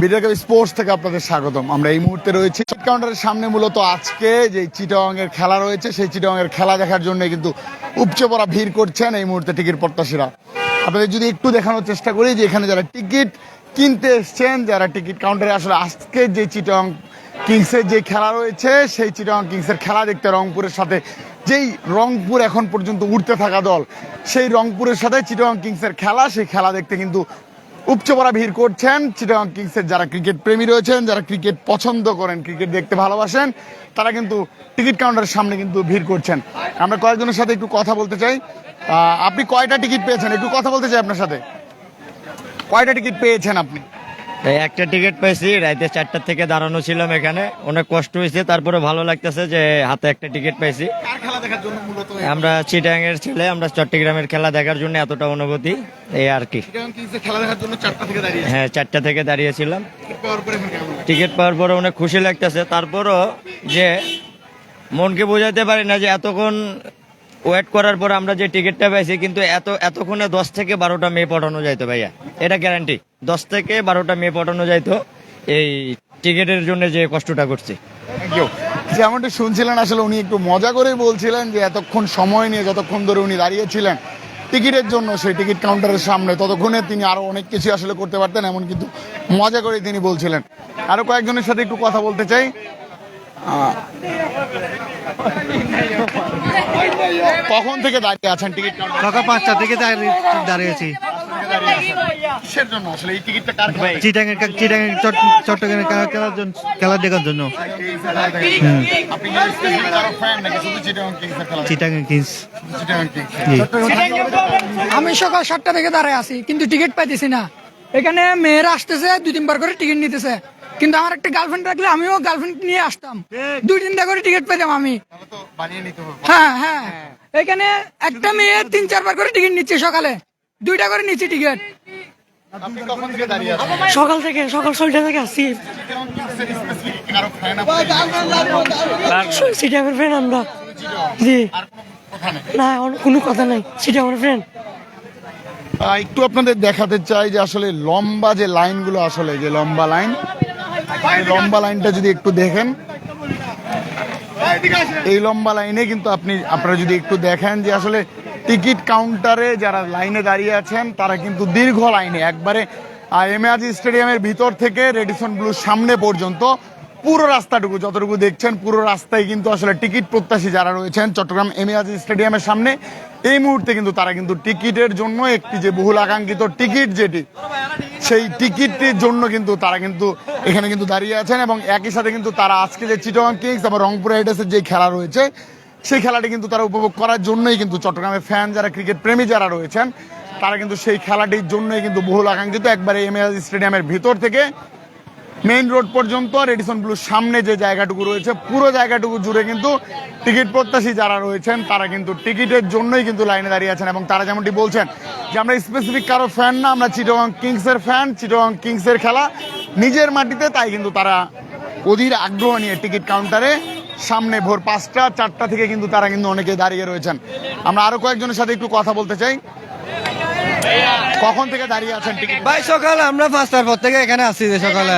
Video cup sports থেকে আপনাদের স্বাগতম। আমরা এই মুহূর্তে রয়েছি টিকিট কাউন্টারের সামনে। মূলত আজকে যে চিটাগং এর খেলা রয়েছে সেই চিটাগং এর খেলা দেখার জন্য কিন্তু উপচে পড়া ভিড় করছেন এই মুহূর্তে টিকিট প্রত্যাশীরা। আপনাদের যদি একটু দেখানোর চেষ্টা করি যে এখানে যারা টিকিট কিনতে এসছেন, যারা টিকিট কাউন্টারে আসলে আজকে যে চিটাগং কিংসের যে খেলা রয়েছে সেই চিটাগং কিংসের খেলা দেখতে রংপুরের সাথে যেই রংপুর এখন পর্যন্ত উঠতে থাকা দল, সেই রংপুরের সাথে চিটাগং কিংসের খেলা, সেই খেলা দেখতে কিন্তু উপচে পড়া ভিড় করছেন চিটাগং কিংসের যারা ক্রিকেট প্রেমী রয়েছেন, যারা ক্রিকেট পছন্দ করেন, ক্রিকেট দেখতে ভালোবাসেন, তারা কিন্তু টিকিট কাউন্টারের সামনে কিন্তু ভিড় করছেন। আমরা কয়েকজনের সাথে একটু কথা বলতে চাই। আপনি কয়টা টিকিট পেয়েছেন, একটু কথা বলতে চাই আপনার সাথে। কয়টা টিকিট পেয়েছেন আপনি? একটা টিকিট পাইছি, রাতে 4টা থেকে দাঁড়ানো ছিলাম এখানে, অনেক কষ্ট হয়েছে, তারপরে ভালো লাগতেছে যে হাতে একটা টিকিট পাইছি। আমরা চিটাগাং এর ছেলে, আমরা চট্টগ্রামের খেলা দেখার জন্য এতটা অনুভূতি এই আর কি। হ্যাঁ, 4টা থেকে দাঁড়িয়েছিলাম। টিকিট পাওয়ার পরে অনেক খুশি লাগতেছে, তারপরও যে মনকে বোঝাতে পারি না যে এতক্ষণ ওয়েট করার পর আমরা যে টিকিটটা পাইছি, কিন্তু এতক্ষণে 10 থেকে 12টা মেয়ে পাঠানো যাইতো ভাইয়া, এটা গ্যারান্টি। 10 থেকে 12টা মেয়ে পাঠানো যাইতো এই টিকিটের জন্য যে কষ্টটা করছে। যেমনটা শুনছিলেন, আসলে উনি একটু মজা করে বলছিলেন যে এতক্ষণ সময় নিয়ে যতক্ষণ ধরে উনি দাঁড়িয়েছিলেন টিকিটের জন্য সেই টিকিট কাউন্টারের সামনে, ততক্ষণে তিনি আরো অনেক কিছু আসলে করতে পারতেন, এমন কিন্তু মজা করে তিনি বলছিলেন। আরো কয়েকজনের সাথে একটু কথা বলতে চাই। কখন থেকে দাঁড়িয়ে আছেন টিকিট কাউন্টারে? সকাল 5টা থেকে দাঁড়িয়েছি। কিসের জন্য আসলে এই টিকিটটা কার? চট্টগ্রামের খেলা দেখার জন্য। আপনি কি স্পেশালি কারো ফ্যান নাকি শুধু চিটাগং কিংসের খেলা? চিটাগাং কিংস। চিটাগং কিংস। আমি সকাল 7টা থেকে দাঁড়ায় আছি, কিন্তু টিকিট পাইতেছি না। এখানে মেয়েরা আসতেছে 2-3 বার করে টিকিট নিতেছে, কিন্তু আমার একটা গার্লফ্রেন্ড থাকলে আমিও গার্লফ্রেন্ড নিয়ে আসতাম, 2-3টা করে টিকিট পেতাম আমি। হ্যাঁ হ্যাঁ, এখানে একটা মেয়ে 3-4 বার করে টিকিট নিচ্ছে, সকালে 2টা করে নিচ্ছে টিকিট। আপনি কখন থেকে দাঁড়িয়ে আছেন? সকাল 6টা থেকে আসছি। সেটা আমার ফ্রেন্ড আমরা। জি না, কোনো কথা নাই, সেটা আমার ফ্রেন্ড। একটু আপনাদের দেখাতে চাই যে আসলে লম্বা যে লাইনগুলো, আসলে যে লম্বা লাইন, এই লম্বা লাইনটা যদি একটু দেখেন, এই লম্বা লাইনে কিন্তু আপনারা যদি একটু দেখেন যে আসলে টিকিট কাউন্টারে যারা লাইনে দাঁড়িয়ে আছেন তারা কিন্তু দীর্ঘ লাইনে একবারে এমএজি স্টেডিয়ামের ভিতর থেকে রেডিসন ব্লুর সামনে পর্যন্ত পুরো রাস্তাটুকু যতটুকু দেখছেন, পুরো রাস্তায় কিন্তু আসলে টিকিট প্রত্যাশী যারা রয়েছেন চট্টগ্রাম এমএজি স্টেডিয়ামের সামনে, এই মুহূর্তে কিন্তু তারা কিন্তু টিকিটের জন্য একটি যে বহুল আকাঙ্ক্ষিত টিকিট, যেটি সেই টিকিটটির জন্য কিন্তু তারা কিন্তু এখানে কিন্তু দাঁড়িয়ে আছেন। এবং একই সাথে কিন্তু তারা আজকে যে চিটাগং কিংস এবং রংপুর রাইডার্সের যে খেলা রয়েছে সেই খেলাটি কিন্তু তারা উপভোগ করার জন্যই কিন্তু চট্টগ্রামের ফ্যান যারা, ক্রিকেট প্রেমী যারা রয়েছেন, তারা কিন্তু সেই খেলাটির জন্যই কিন্তু বহুল আকাঙ্ক্ষিত একবারে এমএজি স্টেডিয়ামের ভিতর থেকে মেইন রোড পর্যন্ত রেডিসন ব্লুর সামনে যে জায়গাটুকু রয়েছে, পুরো জায়গাটুকু জুড়ে কিন্তু টিকিট প্রত্যাশী যারা রয়েছেন তারা কিন্তু টিকিটের জন্যই কিন্তু লাইনে দাঁড়িয়ে আছেন। এবং তারা যেমনটি বলছেন যে আমরা স্পেসিফিক কারো ফ্যান না, আমরা চিটাগং কিংসের ফ্যান, চিটাগং কিংসের খেলা নিজের মাটিতে, তাই কিন্তু তারা অধীর আগ্রহ নিয়ে টিকিট কাউন্টারে সামনে ভোর 5টা 4টা থেকে কিন্তু তারা কিন্তু অনেকে দাঁড়িয়ে রয়েছেন। আমরা আরো কয়েকজনের সাথে একটু কথা বলতে চাই। কখন থেকে দাঁড়িয়ে আছেন টিকিট? ভাই সকাল আমরা 5টার পর থেকে এখানে আসছি। সকালে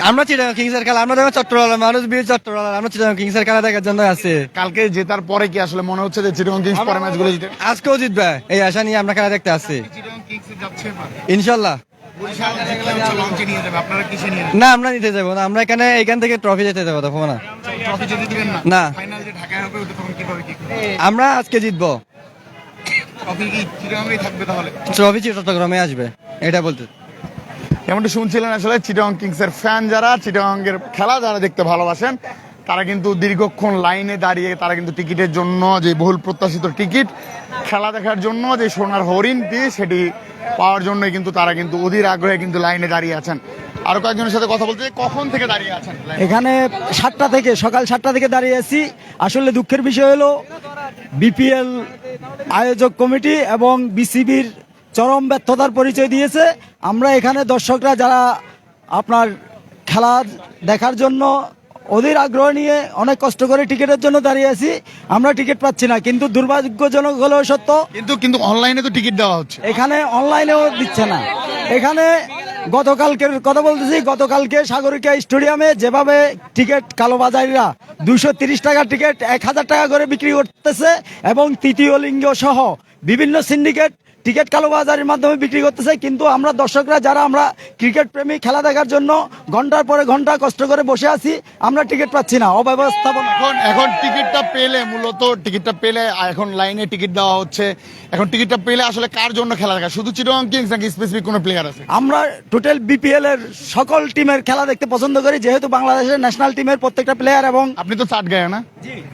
আমরা চিটাগং কিংসের খেলা, আমরা যখন চট্টগ্রামের মানুষ বীর চট্টগ্রাম, আমরা চিটাগং কিংসের খেলা দেখার জন্য আসছি। কালকে জেতার পরে কি আসলে মনে হচ্ছে যে চিটাগং কিংস পরে ম্যাচগুলো জিতবে? আজকেও জিতবে এই আশা নিয়ে আমরা খেলা দেখতে আসছি, ইনশাল্লাহ। না, আমরা নিতে যাবো না, আমরা এখান থেকে ট্রফি যেতে যাবো, তখন না না, আমরা আজকে জিতবো। ট্রফি চট্টগ্রামে আসবে, এটা বলতে। যেমনটা শুনছিলেন, আসলে চিটাগং কিংসের ফ্যান যারা, চিটাগং এর খেলা যারা দেখতে ভালোবাসেন, তারা কিন্তু দীর্ঘক্ষণ লাইনে দাঁড়িয়ে তারা কিন্তু টিকিটের জন্য, যে বহুল প্রত্যাশিত টিকিট, খেলা দেখার জন্য যে সোনার হরিণটি, সেটি পাওয়ার জন্য কিন্তু তারা কিন্তু অধীর আগ্রহে কিন্তু লাইনে দাঁড়িয়ে আছেন। আরো কয়েকজনের সাথে কথা বলতে, কখন থেকে দাঁড়িয়ে আছেন? এখানে 7টা থেকে, সকাল 7টা থেকে দাঁড়িয়ে আছি। আসলে দুঃখের বিষয় হলো বিপিএল আয়োজক কমিটি এবং বিসিবির চরম ব্যর্থতার পরিচয় দিয়েছে। আমরা এখানে দর্শকরা যারা আপনার খেলা দেখার জন্য অধীর আগ্রহ নিয়ে অনেক কষ্ট করে টিকিটের জন্য দাঁড়িয়ে আছি, আমরা টিকিট পাচ্ছি না। কিন্তু দুর্ভাগ্যজনক হলেও সত্য, কিন্তু অনলাইনে তো টিকিট দেওয়া হচ্ছে, এখানে অনলাইনেও দিচ্ছে না। এখানে গতকালকের কথা বলতেছি, গতকালকে সাগরিকা স্টেডিয়ামে যেভাবে টিকিট কালোবাজারিরা 230 টাকা টিকিট 1000 টাকা করে বিক্রি করতেছে এবং তৃতীয় লিঙ্গ সহ বিভিন্ন সিন্ডিকেট টিকিট কালোবাজারের মাধ্যমে বিক্রি করতেছে, কিন্তু আমরা দর্শকরা যারা আমরা ক্রিকেট প্রেমী খেলা দেখার জন্য ঘন্টার পরে ঘন্টা কষ্ট করে বসে আছি, আমরা টিকিট পাচ্ছি না, অব্যবস্থাপনা। এখন টিকিটটা পেলে মূলত টিকিটটা পেলে এখন লাইনে টিকিট দেওয়া হচ্ছে, এখন টিকিটটা পেলে আসলে কার জন্য খেলা দেখা, শুধু চিটাগং কিংস নাকি স্পেসিফিক কোনো প্লেয়ার আছে? আমরা টোটাল বিপিএল এর সকল টিমের খেলা দেখতে পছন্দ করি, যেহেতু বাংলাদেশের ন্যাশনাল টিমের প্রত্যেকটা প্লেয়ার এবং আপনি তো চাটগাঁয়া না?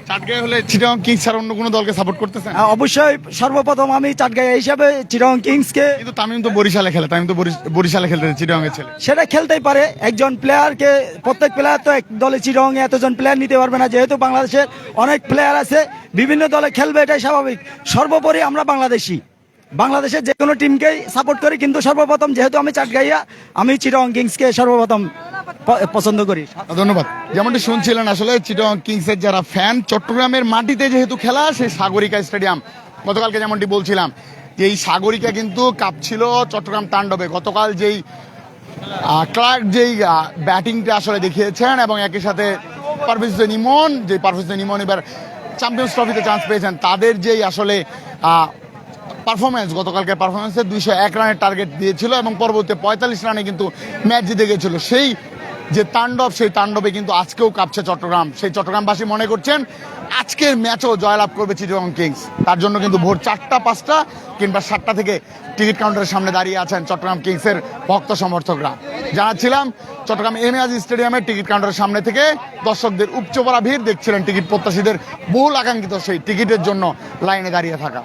চাটগাঁয়া হলে চিটাগং কিংস ছাড়া অন্য কোনো দলকে সাপোর্ট করতেছেন? অবশ্যই সর্বপ্রথম আমি চাটগাঁয়া হিসাবে চিটাগং কিংসকে। কিন্তু তামিম তো বরিশালে খেলে, তামিম তো বরিশালে খেলতে চিটাগং এর ছেলে। সেটা খেলতেই পারে, একজন প্লেয়ারকে প্রত্যেক প্লেয়ার তো এক দলে চিটাগং এ এতজন প্লেয়ার নিতে পারবে না, যেহেতু বাংলাদেশের অনেক প্লেয়ার আছে বিভিন্ন দলে খেলবে, এটাই স্বাভাবিক। সর্বোপরি আমরা বাংলাদেশের যে কোনো টিমকেই সাপোর্ট করি, কিন্তু সর্বপ্রথম যেহেতু আমি চাটগাঁইয়া, আমি চিটাগং কিংসকে সর্বপ্রথম পছন্দ করি। ধন্যবাদ। যেমনটি শুনছিলেন আসলে চিটাগং কিংসের যারা ফ্যান, চট্টগ্রামের মাটিতে যেহেতু খেলা, সেই সাগরিকা স্টেডিয়াম, গতকালকে যেমনটি বলছিলাম যে এই সাগরিকা কিন্তু কাঁপছিল চট্টগ্রাম তাণ্ডবে। গতকাল যেই ক্লার্ক যেই ব্যাটিংটা আসলে দেখিয়েছেন এবং একই সাথে পারভেজ হোসেন ইমন এবার চ্যাম্পিয়ন্স ট্রফিতে চান্স পেয়েছেন, তাদের যেই আসলে পারফরমেন্স, গতকালকে পারফরমেন্সে 201 রানের টার্গেট দিয়েছিল এবং পরবর্তী 45 রানে কিন্তু ম্যাচ জিতে গেছিল। সেই যে তাণ্ডব, সেই তাণ্ডবে কিন্তু আজকেও কাঁপছে চট্টগ্রাম। সেই চট্টগ্রামবাসী মনে করছেন আজকের ম্যাচও জয়লাভ করবে চিটাগং কিংস। তার জন্য কিন্তু ভোর 4টা 5টা কিংবা 7টা থেকে টিকিট কাউন্টারের সামনে দাঁড়িয়ে আছেন চট্টগ্রাম কিংসের ভক্ত সমর্থকরা। জানাচ্ছিলাম চট্টগ্রাম এমএ স্টেডিয়ামের টিকিট কাউন্টারের সামনে থেকে দর্শকদের উপচে পড়া ভিড় দেখছিলেন টিকিট প্রত্যাশীদের বহুল আকাঙ্ক্ষিত সেই টিকিটের জন্য লাইনে দাঁড়িয়ে থাকা।